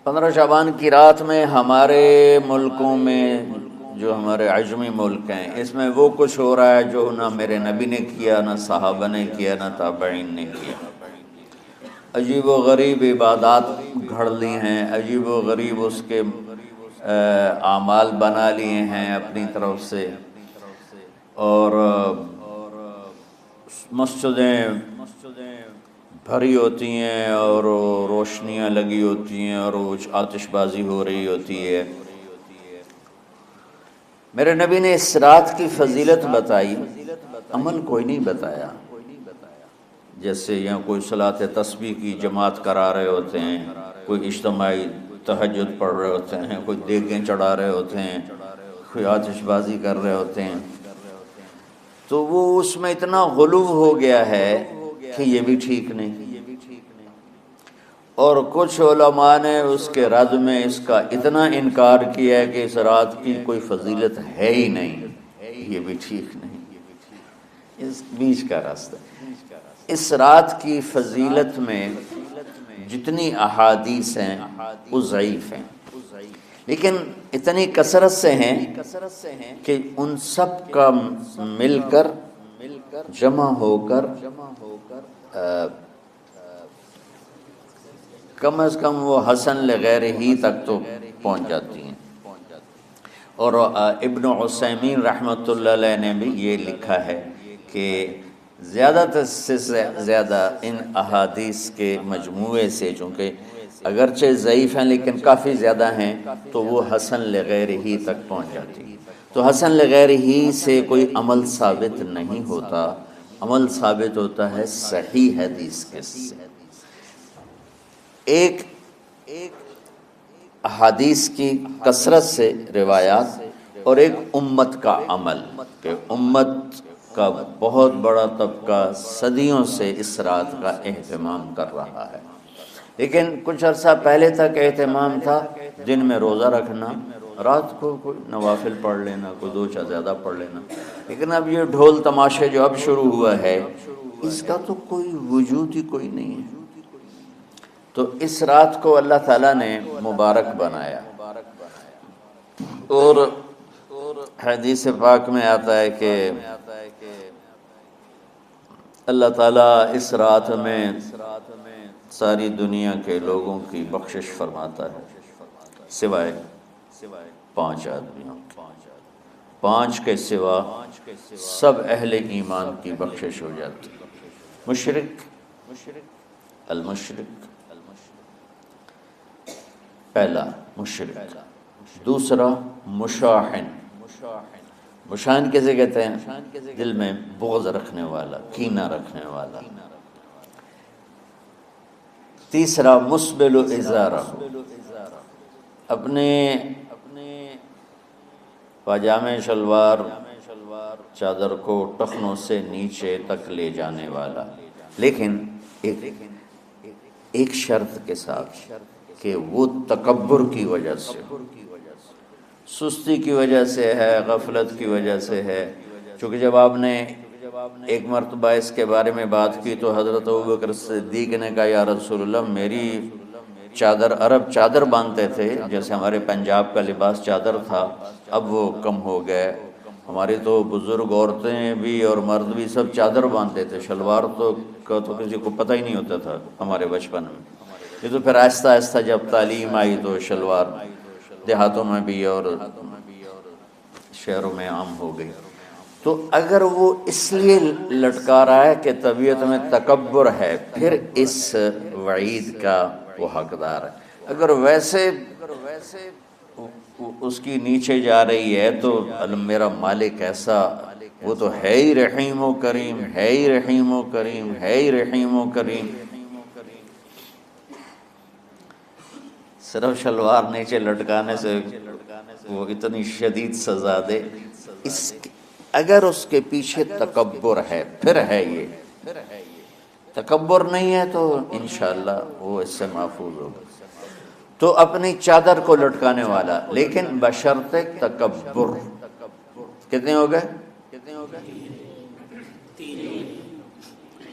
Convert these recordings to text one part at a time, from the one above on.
15 شعبان کی رات میں ہمارے ملکوں میں جو ہمارے عجمی ملک ہیں اس میں وہ کچھ ہو رہا ہے جو نہ میرے نبی نے کیا، نہ صحابہ نے کیا، نہ تابعین نے کیا۔ عجیب و غریب عبادات گھڑ لی ہیں، عجیب و غریب اس کے اعمال بنا لیے ہیں اپنی طرف سے، اور مسجدیں بھری ہوتی ہیں اور روشنیاں لگی ہوتی ہیں اور آتش بازی ہو رہی ہوتی ہے۔ میرے نبی نے اس رات کی فضیلت بتائی، عمل کوئی نہیں بتایا۔ جیسے یہاں کوئی صلاۃ تسبیح کی جماعت کرا رہے ہوتے ہیں، کوئی اجتماعی تہجد پڑھ رہے ہوتے ہیں، کوئی دیگیں چڑھا رہے ہوتے ہیں، کوئی آتش بازی کر رہے ہوتے ہیں، تو وہ اس میں اتنا غلو ہو گیا ہے کہ یہ بھی ٹھیک نہیں۔ اور کچھ علماء نے اس کے رد میں اس کا اتنا انکار کیا ہے کہ اس رات کی کوئی فضیلت ہے ہی نہیں، یہ بھی ٹھیک نہیں۔ اس بیچ کا راستہ، اس رات کی فضیلت میں جتنی احادیث ہیں وہ ضعیف ہیں، لیکن اتنی کثرت سے ہیں کہ ان سب کا مل کر جمع ہو کر کم از کم وہ حسن لغیر ہی تک تو پہنچ جاتی ہیں۔ اور ابن عثیمین رحمۃ اللہ علیہ نے بھی یہ لکھا ہے کہ زیادہ سے زیادہ ان احادیث کے مجموعے سے، چونکہ اگرچہ ضعیف ہیں لیکن کافی زیادہ ہیں، تو وہ حسن لغیر ہی تک پہنچ جاتی ہے۔ تو حسن لغیر ہی سے کوئی عمل ثابت نہیں ہوتا، عمل ثابت ہوتا ہے صحیح حدیث کے سے۔ ایک احادیث کی کثرت سے روایات اور ایک امت کا عمل، کہ امت کا بہت بڑا طبقہ صدیوں سے اس رات کا اہتمام کر رہا ہے، لیکن کچھ عرصہ پہلے تک اہتمام تھا دن میں روزہ رکھنا، رات کو کوئی نوافل پڑھ لینا، کوئی دو چار زیادہ پڑھ لینا، لیکن اب یہ ڈھول تماشے جو اب شروع ہوا ہے اس کا تو کوئی وجود ہی کوئی نہیں ہے۔ تو اس رات کو اللہ تعالیٰ نے مبارک بنایا، اور حدیث پاک میں آتا ہے کہ اللہ تعالیٰ اس رات میں ساری دنیا کے لوگوں کی بخشش فرماتا ہے سوائے 5 آدمیوں، 5 کے سوا سب اہل ایمان کی بخشش ہو جاتی۔ مشرک، المشرک، پہلا مشرک، دوسرا مشاحن، مشاحن کیسے کہتے ہیں؟ دل میں بغض رکھنے والا، کینہ رکھنے والا۔ تیسرا مسبل ازارہ، اپنے پاجامے شلوار چادر کو ٹخنوں سے نیچے تک لے جانے والا، لیکن ایک شرط کے ساتھ کہ وہ تکبر کی وجہ سے، سستی کی وجہ سے ہے، غفلت کی وجہ سے ہے۔ چونکہ جب آپ نے ایک مرتبہ اس کے بارے میں بات کی تو حضرت ابوبکر صدیق نے کہا یا رسول اللہ، میری چادر، عرب چادر باندھتے تھے جیسے ہمارے پنجاب کا لباس چادر تھا، اب وہ کم ہو گئے۔ ہماری تو بزرگ عورتیں بھی اور مرد بھی سب چادر باندھتے تھے، شلوار کا تو کسی کو پتہ ہی نہیں ہوتا تھا ہمارے بچپن میں۔ یہ تو پھر آہستہ آہستہ جب تعلیم آئی تو شلوار دیہاتوں میں بھی اور شہروں میں عام ہو گئی۔ تو اگر وہ اس لیے لٹکا رہا ہے کہ طبیعت میں تکبر ہے، پھر اس وعید کا وہ حقدار ہے۔ اگر ویسے اس کی نیچے جا رہی ہے تو میرا مالک ایسا، وہ تو ہے ہی رحیم و کریم، ہے ہی رحیم و کریم، ہے ہی رحیم و کریم، صرف شلوار نیچے لٹکانے سے وہ اتنی شدید سزا دے۔ اگر اس کے پیچھے تکبر ہے پھر ہے، یہ تکبر نہیں ہے تو انشاءاللہ وہ اس سے محفوظ ہوگا۔ تو اپنی چادر کو لٹکانے والا، لیکن بشرط تکبر۔ کتنے ہو گئے؟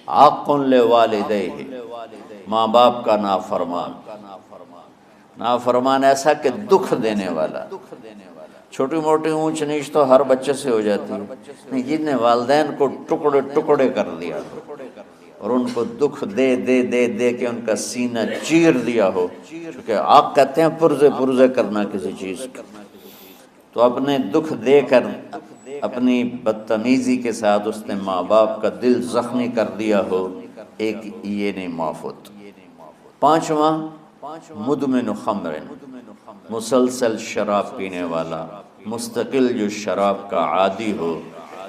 عاق لوالدیہ، ماں باپ کا نافرمان، نافرمان ایسا کہ دکھ دینے والا. چھوٹی موٹی اونچ نیچ تو ہر بچے سے ہو جاتی ہے، نہیں جن نے والدین کو ٹکڑے ٹکڑے کر دیا اور ان کو دکھ دے دے دے دے کے ان کا سینہ چیر دیا ہو. کیونکہ آپ کہتے ہیں پرزے پرزے کرنا کسی چیز کو، تو اپنے دکھ دے کر اپنی بدتمیزی کے ساتھ اس نے ماں باپ کا دل زخمی کر دیا ہو، ایک یہ نہیں معاف ہوتا. پانچواں مدمن خمر، مسلسل شراب پینے والا، مستقل جو شراب کا عادی ہو.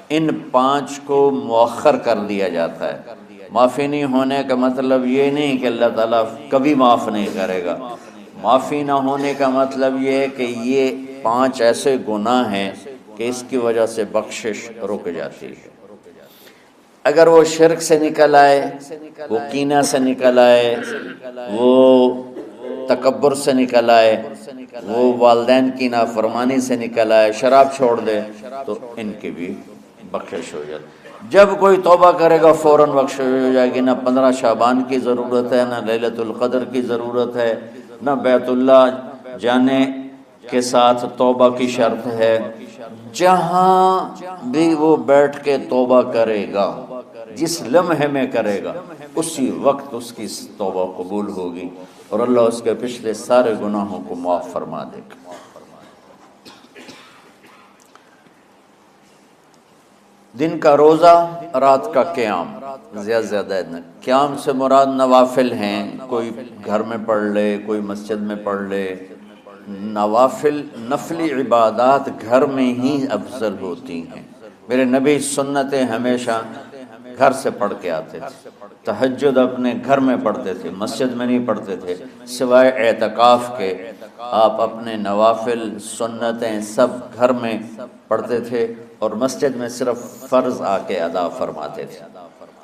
ان 5 کو مؤخر کر دیا جاتا ہے. معافی نہیں ہونے کا مطلب یہ نہیں کہ اللہ تعالیٰ کبھی معاف نہیں کرے گا. معافی نہ ہونے کا مطلب یہ ہے کہ یہ 5 ایسے گناہ ہیں کہ اس کی وجہ سے بخشش رک جاتی ہے. اگر وہ شرک سے نکل آئے، وہ کینہ سے نکل آئے، وہ تکبر سے نکل آئے، وہ والدین کی نافرمانی سے نکل آئے، شراب چھوڑ دے، تو ان کی بھی بخشش ہو جاتی. جب کوئی توبہ کرے گا فوراً بخشش ہو جائے گی. نہ 15 شعبان کی ضرورت ہے، نہ لیلۃ القدر کی ضرورت ہے، نہ بیت اللہ جانے کے ساتھ توبہ کی شرط ہے. جہاں بھی وہ بیٹھ کے توبہ کرے گا، جس لمحے میں کرے گا، اسی وقت اس کی توبہ قبول ہوگی اور اللہ اس کے پچھلے سارے گناہوں کو معاف فرما دے گا. دن کا روزہ، رات کا قیام. زیادہ زیادہ قیام سے مراد نوافل ہیں، کوئی گھر میں پڑھ لے، کوئی مسجد میں پڑھ لے. نوافل نفلی عبادات گھر میں ہی افضل ہوتی ہیں. میرے نبی سنتیں ہمیشہ گھر سے پڑھ کے آتے تھے. تہجد اپنے گھر میں پڑھتے تھے، مسجد میں نہیں پڑھتے تھے. سوائے اعتکاف کے آپ اپنے نوافل سنتیں سب گھر میں پڑھتے تھے اور مسجد میں صرف فرض آ کے ادا فرماتے تھے.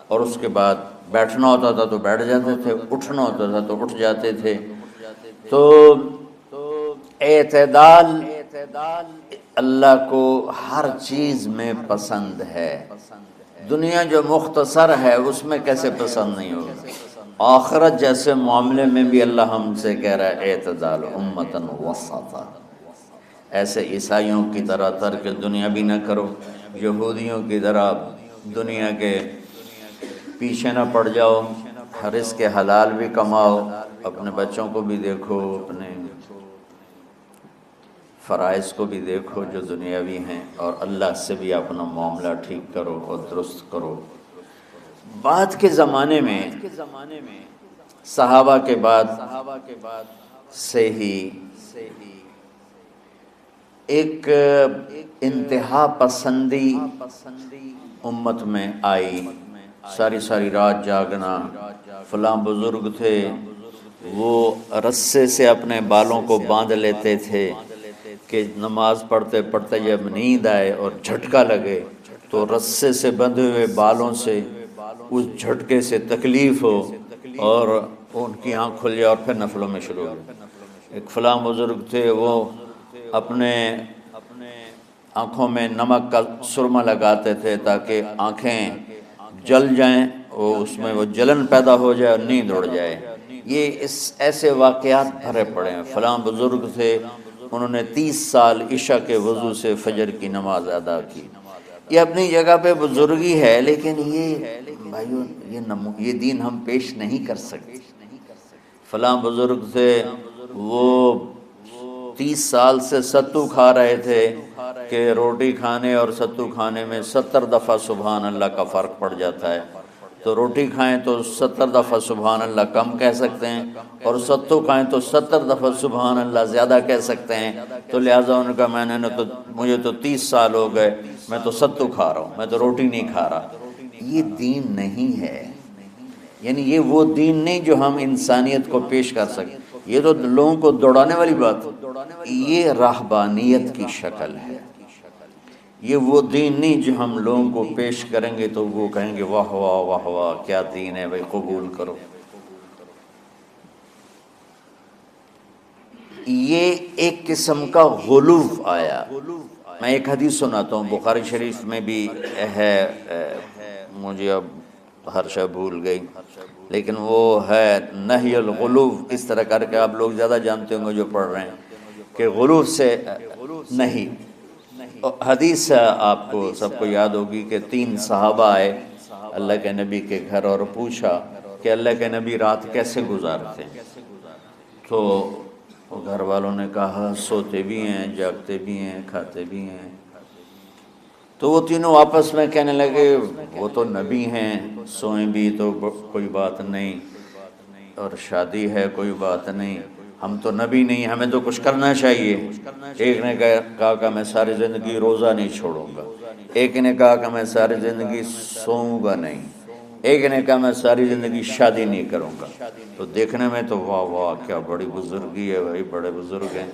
اور اس کے بعد بیٹھنا ہوتا تھا تو بیٹھ جاتے تھے، اٹھنا ہوتا تھا تو اٹھ جاتے تھے. تو اعتدال اللہ کو ہر چیز میں پسند ہے. دنیا جو مختصر ہے اس میں کیسے پسند نہیں ہوگا؟ آخرت جیسے معاملے میں بھی اللہ ہم سے کہہ رہا ہے اعتدال امتن وسطا. ایسے عیسائیوں کی طرح ترک دنیا بھی نہ کرو، یہودیوں کی طرح دنیا کے پیچھے نہ پڑ جاؤ. رزق حلال بھی کماؤ، اپنے بچوں کو بھی دیکھو، اپنے فرائض کو بھی دیکھو جو دنیاوی ہیں، اور اللہ سے بھی اپنا معاملہ ٹھیک کرو اور درست کرو. بعد کے زمانے میں صحابہ کے بعد سے ہی ایک انتہا پسندی امت میں آئی. ساری ساری رات جاگنا. فلاں بزرگ تھے وہ رسے سے اپنے بالوں کو باندھ لیتے تھے کہ نماز پڑھتے پڑھتے جب نیند آئے اور جھٹکا لگے تو رسے سے بندھے ہوئے بالوں سے اس جھٹکے سے تکلیف ہو اور ان کی آنکھ کھل جائے اور پھر نفلوں میں شروع ہو. ایک فلاں بزرگ تھے وہ اپنے آنکھوں میں نمک کا سرما لگاتے تھے تاکہ آنکھیں جل جائیں، وہ اس میں وہ جلن پیدا ہو جائے اور نیند اڑ جائے. یہ ایسے واقعات بھرے پڑے ہیں. فلاں بزرگ تھے انہوں نے 30 سال عشاء کے وضو سے فجر کی نماز ادا کی. یہ اپنی جگہ پہ بزرگی ہے، لیکن یہ بھائیو یہ دین ہم پیش نہیں کر سکتے. فلاں بزرگ تھے وہ 30 سال سے ستو کھا رہے تھے کہ روٹی کھانے اور ستو کھانے میں 70 دفعہ سبحان اللہ کا فرق پڑ جاتا ہے. تو روٹی کھائیں تو 70 دفعہ سبحان اللہ کم کہہ سکتے ہیں، اور ستو کھائیں تو 70 دفعہ سبحان اللہ زیادہ کہہ سکتے ہیں. تو لہٰذا ان کا مجھے تو 30 سال ہو گئے، میں تو ستو کھا رہا ہوں، میں تو روٹی نہیں کھا رہا. یہ دین نہیں ہے. یعنی یہ وہ دین نہیں جو ہم انسانیت کو پیش کر سکیں. یہ تو لوگوں کو دوڑانے والی بات ہے. یہ راہبانیت کی شکل ہے. یہ وہ دین نہیں جو ہم لوگوں کو پیش کریں گے تو وہ کہیں گے واہ واہ واہ واہ کیا دین ہے بھائی، قبول کرو. یہ ایک قسم کا غلو آیا. میں ایک حدیث سناتا ہوں، بخاری شریف میں بھی ہے، مجھے اب ہر شے بھول گئی، لیکن وہ ہے نہی الغلو، اس طرح کر کے آپ لوگ زیادہ جانتے ہوں گے جو پڑھ رہے ہیں کہ غلو سے نہیں۔ حدیث آپ کو سب کو یاد ہوگی کہ 3 صحابہ آئے اللہ کے نبی کے گھر اور پوچھا کہ اللہ کے نبی رات کیسے گزارتے ہیں؟ تو گھر والوں نے کہا سوتے بھی ہیں، جاگتے بھی ہیں، کھاتے بھی ہیں۔ تو وہ تینوں آپس میں کہنے لگے وہ تو نبی ہیں، سوئیں بھی تو کوئی بات نہیں، اور شادی ہے کوئی بات نہیں، ہم تو نبی نہیں، ہمیں تو کچھ کرنا چاہیے۔ ایک نے کہا کہ میں ساری زندگی روزہ نہیں چھوڑوں گا، ایک نے کہا کہ میں ساری زندگی سوؤں گا نہیں، ایک نے کہا میں ساری زندگی شادی نہیں کروں گا۔ تو دیکھنے میں تو واہ واہ کیا بڑی بزرگی ہے بھائی، بڑے بزرگ ہیں۔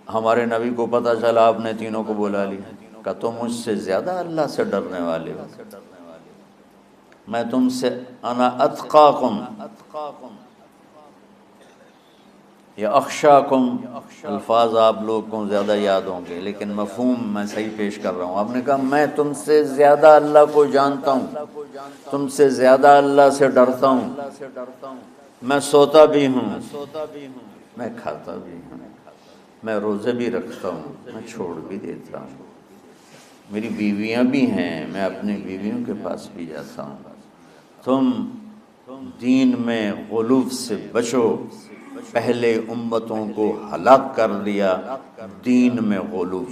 ہمارے نبی کو پتہ چلا، آپ نے تینوں کو بلا لیا، کہ تم مجھ سے زیادہ اللہ سے ڈرنے والے ہو، میں تم سے انا اتقاکم یا اخشاکم، الفاظ آپ لوگ کو زیادہ یاد ہوں گے لیکن مفہوم میں صحیح پیش کر رہا ہوں۔ آپ نے کہا میں تم سے زیادہ اللہ کو جانتا ہوں، تم سے زیادہ اللہ سے ڈرتا ہوں، میں سوتا بھی ہوں، میں کھاتا بھی ہوں، میں روزے بھی رکھتا ہوں، میں چھوڑ بھی دیتا ہوں، میری بیویاں بھی ہیں، میں اپنی بیویوں کے پاس بھی جاتا ہوں۔ تم دین میں غلو سے بچو، پہلے امتوں کو ہلاک کر دیا دین میں غلو۔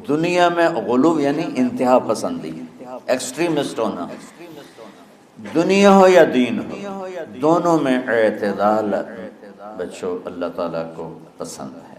دنیا میں غلو یعنی انتہا پسندی، ایکسٹریمسٹ ہونا، دنیا ہو یا دین ہو، دونوں میں اعتدال بچو، اللہ تعالیٰ کو پسند ہے۔